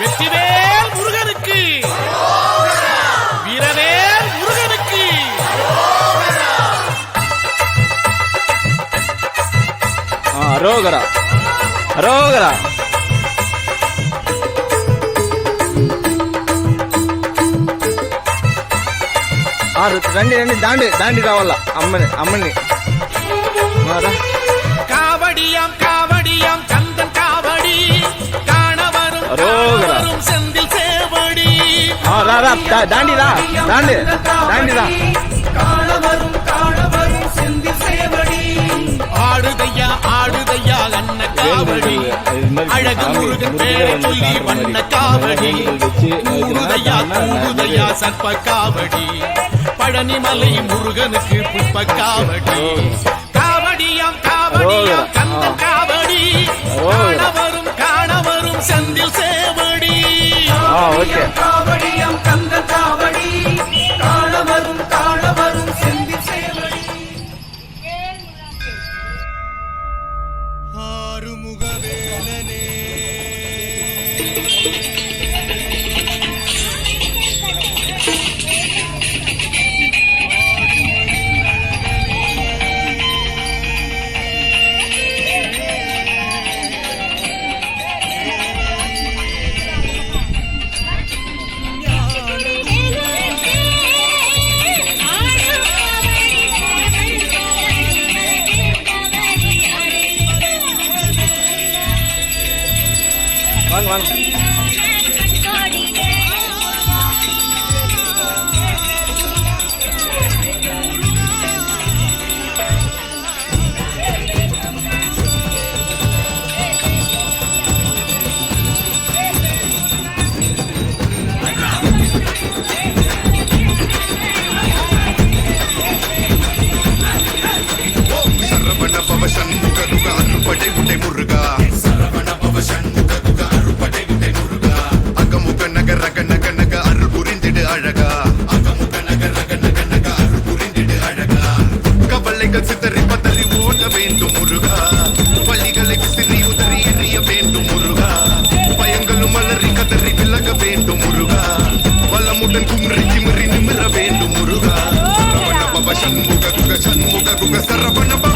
வெற்றிவேல் முருகனுக்கு, வீரவேல் முருகனுக்கு. அரோகரா அரோகரா. రండి రండి దాండి దాండి రావాల అమ్మని అమ్మని. காவடியாம் காவடியாம் கந்தன் காவடி காணவரும் காணவரும் செந்தில் சேவடி. రా రా దాండి రా దాండి దాండి రా. காணவரும் காணவரும் செந்தில் சேவடி. ஆடுதையா ஆடுதையா அன்ன காவடி, அழகு முருகன் பேரை சொல்லி வண்ண காவடி. கூடுதையா கூடுதையா சர்ப்ப காவடி, பழனிமலை முருகனுக்கு புஷ்ப காவடி. காவடியாம் காவடியாம் கந்தன் காவடி காணவரும் காணவரும் செந்தில் சேவடி. காவடியாம் கந்தன் காவடி காணவரும் காணவரும் செந்தில் சேவடி. ஆறுமுகவேலனே வாங்க வாங்க. சரவண பவ சண்முக துக அருப்படை உடை முருகா. சரவண பவ சண்முக துக அருப்படை உடை முருகா. அகமுக நக ரக நக நக அருள் புரிந்திடு அழகா. அகமுக நக ரக நக நக அருள் புரிந்திடு அழகா. கவலைகள் சிதறி பதறி ஓட வேண்டும் முருகா. பள்ளிகளை விசிறி உதறி எறிய வேண்டும் முருகா. பயங்களும் மலரி கதறி விலக வேண்டும் முருகா. வளமுடன் குமரி கிமறி நிமிர வேண்டும் முருகா. சரவண பவ சண்முக துக சண்முக துக சரவண பவ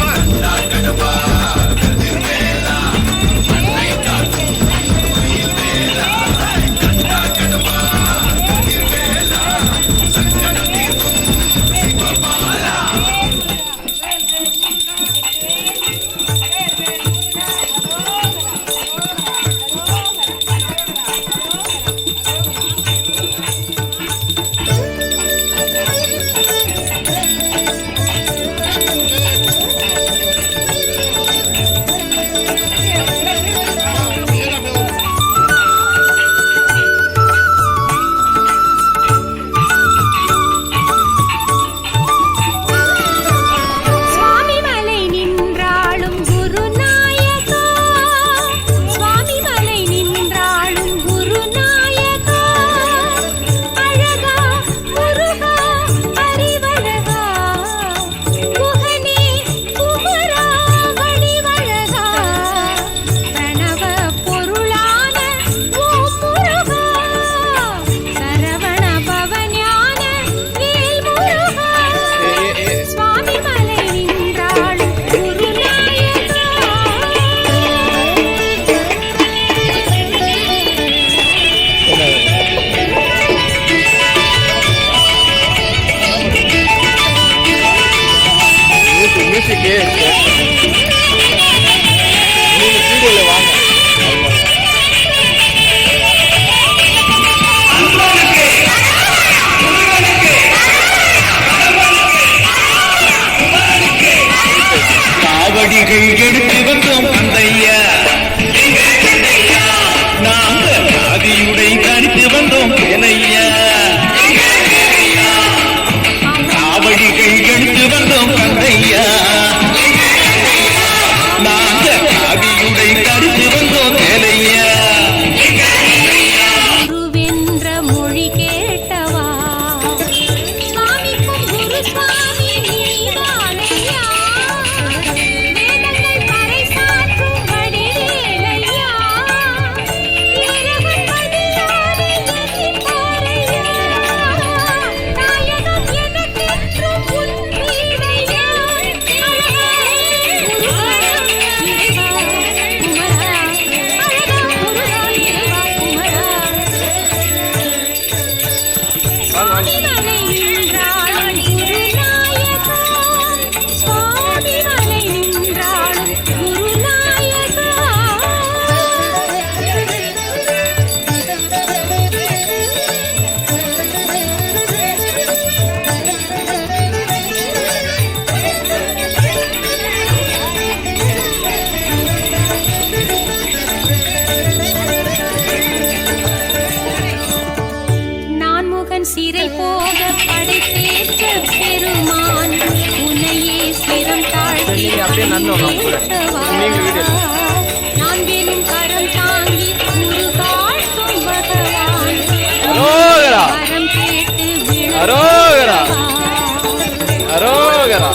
சிறை போக படைத்தேற்ற பெருமான் உன்னையே சிரம் தாழ்த்தி நான் வேணும் கரம் தாங்கி குரு காட்டும் பகவான் வரம் கேட்டு அரோகரா அரோகரா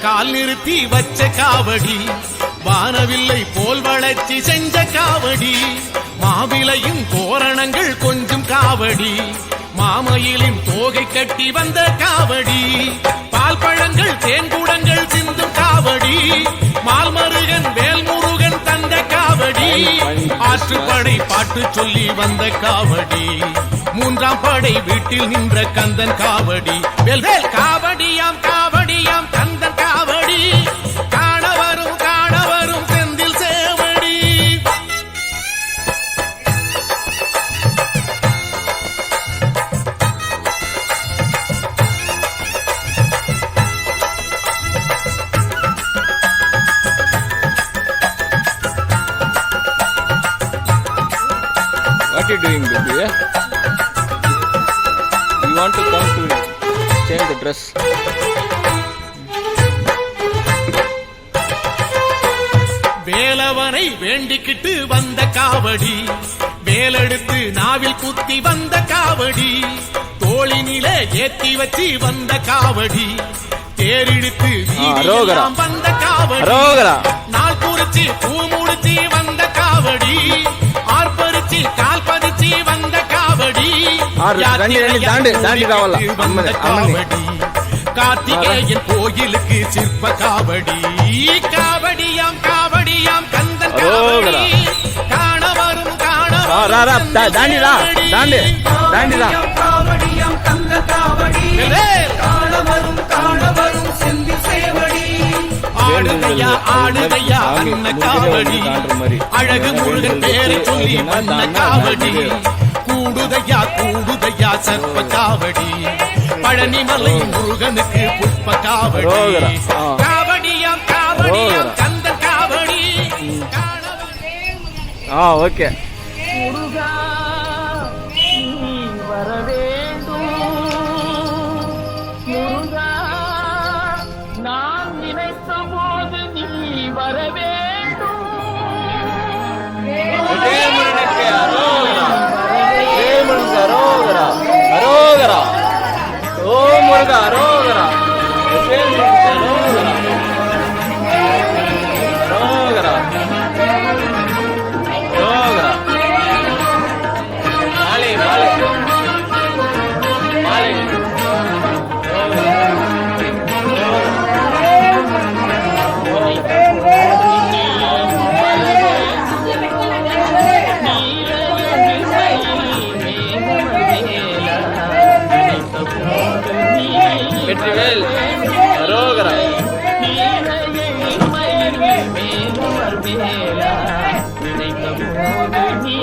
கால் நிறுத்தி வச்ச காவடி வானவில்லை போல் வளர்ச்சி செஞ்ச காவடி மாவிலையும் தோரணங்கள் கொஞ்சம் காவடி மாமயிலின் தோகை கட்டி வந்த காவடி பால் பழங்கள் தேன்குடங்கள் சிந்தும் காவடி மால்மருகன் வேல்முருகன் தந்த காவடி ஆற்றுப்படை பாட்டு சொல்லி வந்த காவடி மூன்றாம் படை வீட்டில் நின்ற கந்தன் காவடி வேல்வேல் காவடியாம் காவடியாம் கந்தன் காவடி காண வரும் செந்தில் சேவடி. What are you doing, baby? You want to come to change the dress? வேலவனை வேண்டிக்கிட்டு வந்த காவடி வேலெடுத்து நாவில் குத்தி வந்த காவடி தோளினில ஏத்தி வச்சு வந்த காவடி தேரிடுத்து வந்த காவடி நாள் குறிச்சி பூ முடிச்சி வந்த காவடி ஆர்ப்பரிச்சி கால் பதிச்சு வந்த காவடி வந்த காவடி கார்த்திகேயன் கோயிலுக்கு சிற்ப காவடி காவடியாம் காவடியாம் கந்தன் காவடி காண வரும் காவடியாம் கந்த காவடி காண வரும் செந்தி சேவடி ஆடுதையா ஆடுதையா அன்ன காவடி அழகு முருகன் பேரை சொல்லி வந்த காவடி கூடுதையா சர்ப்ப காவடி பழனிமலை முருகனுக்கு புஷ்ப காவடி காவடியாம் காவடியாம் கந்த காவடி ஓகே முருகா நீ வர வேண்டும் முருகா நான் நினைத்த போது நீ வர வேண்டும் அரோகரா ஓ முருகா அரோகரா அரோகரா அரோகரா மாலை மாலை மாலை வெற்றிவேல் அரோகரா வேலா நினைத்த போது நீ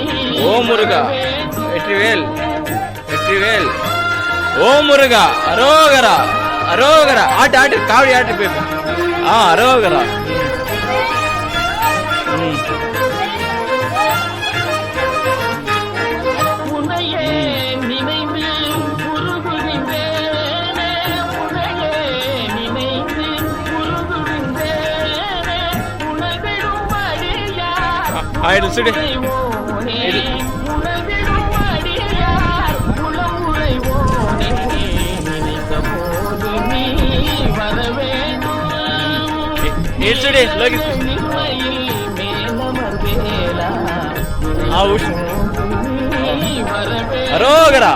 ஓ முருகா வெற்றிவேல் வெற்றிவேல் ஓ முருகா அரோகரா அரோகரா ஆட்டு ஆட்டு காவடி ஆட்டு போய் அரோகரா உன்னையே நினைந்து உருகுகின்றேனே உன்னையே நினைந்து உருகுகின்றேனே உனதிடும் அடியார் ஆயிடு சுடு உறைவோனே உனதிடும் அடியார் உளம் உறைவோனே நினைத்த போது நீ வர வேண்டும் சுடு லோகித் நிர்மையில் மேலமர் வேலா ஆ உஷ் நீ வர வேண்டும் அரோகரா